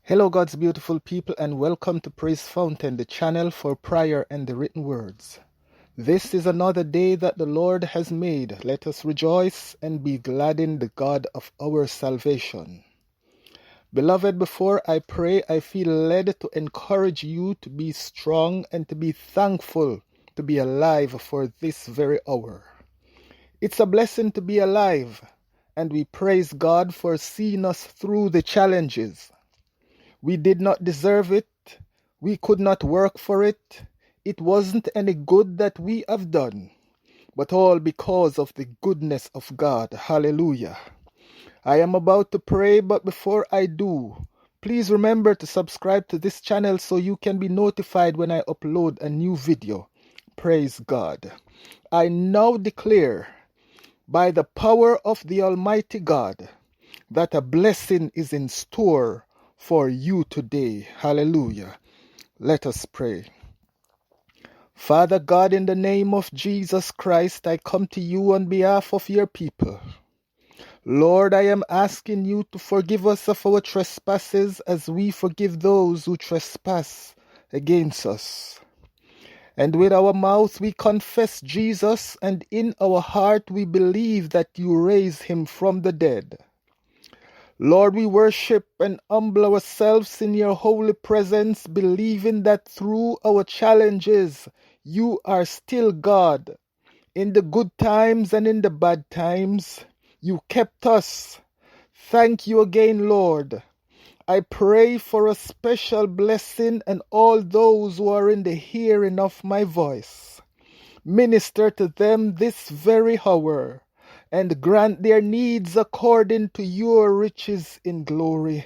Hello, God's beautiful people, and welcome to Praise Fountain, the channel for prayer and the written words. This is another day that the Lord has made. Let us rejoice and be glad in the God of our salvation. Beloved, before I pray, I feel led to encourage you to be strong and to be thankful to be alive for this very hour. It's a blessing to be alive, and we praise God for seeing us through the challenges. We did not deserve it. We could not work for it. It wasn't any good that we have done, but all because of the goodness of God. Hallelujah. I am about to pray, but before I do, please remember to subscribe to this channel so you can be notified when I upload a new video. Praise God. I now declare, by the power of the Almighty God, that a blessing is in store for you today. Hallelujah. Let us pray. Father God, in the name of Jesus Christ, I come to you on behalf of your people. Lord, I am asking you to forgive us of our trespasses as we forgive those who trespass against us. And with our mouth we confess Jesus, and in our heart we believe that you raised him from the dead. Lord, we worship and humble ourselves in your holy presence, believing that through our challenges, you are still God. In the good times and in the bad times, you kept us. Thank you again, Lord. I pray for a special blessing and all those who are in the hearing of my voice. Minister to them this very hour, and grant their needs according to your riches in glory.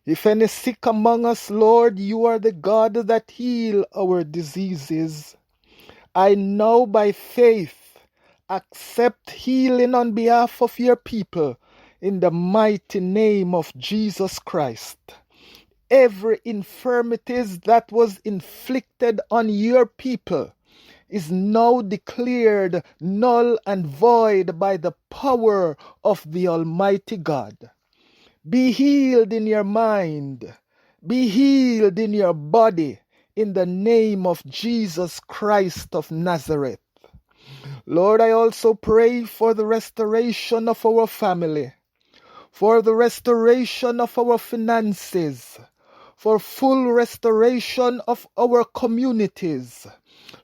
If any sick among us, Lord, you are the God that heal our diseases. I now by faith accept healing on behalf of your people in the mighty name of Jesus Christ. Every infirmities that was inflicted on your people is now declared null and void by the power of the Almighty God. Be healed in your mind. Be healed in your body in the name of Jesus Christ of Nazareth. Lord, I also pray for the restoration of our family, for the restoration of our finances, for full restoration of our communities.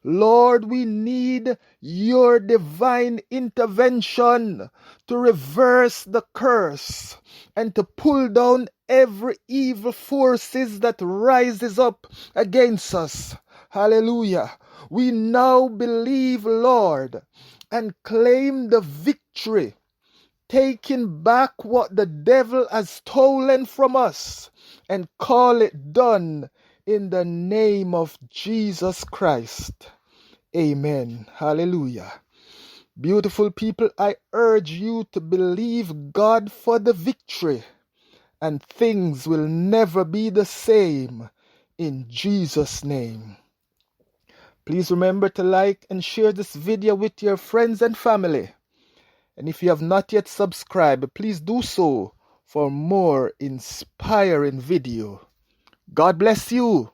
Lord, we need your divine intervention to reverse the curse and to pull down every evil forces that rises up against us. Hallelujah. We now believe, Lord, and claim the victory, taking back what the devil has stolen from us and call it done in the name of Jesus Christ. Amen. Hallelujah. Beautiful people, I urge you to believe God for the victory, and things will never be the same in Jesus' name. Please remember to like and share this video with your friends and family. And if you have not yet subscribed, please do so for more inspiring video. God bless you.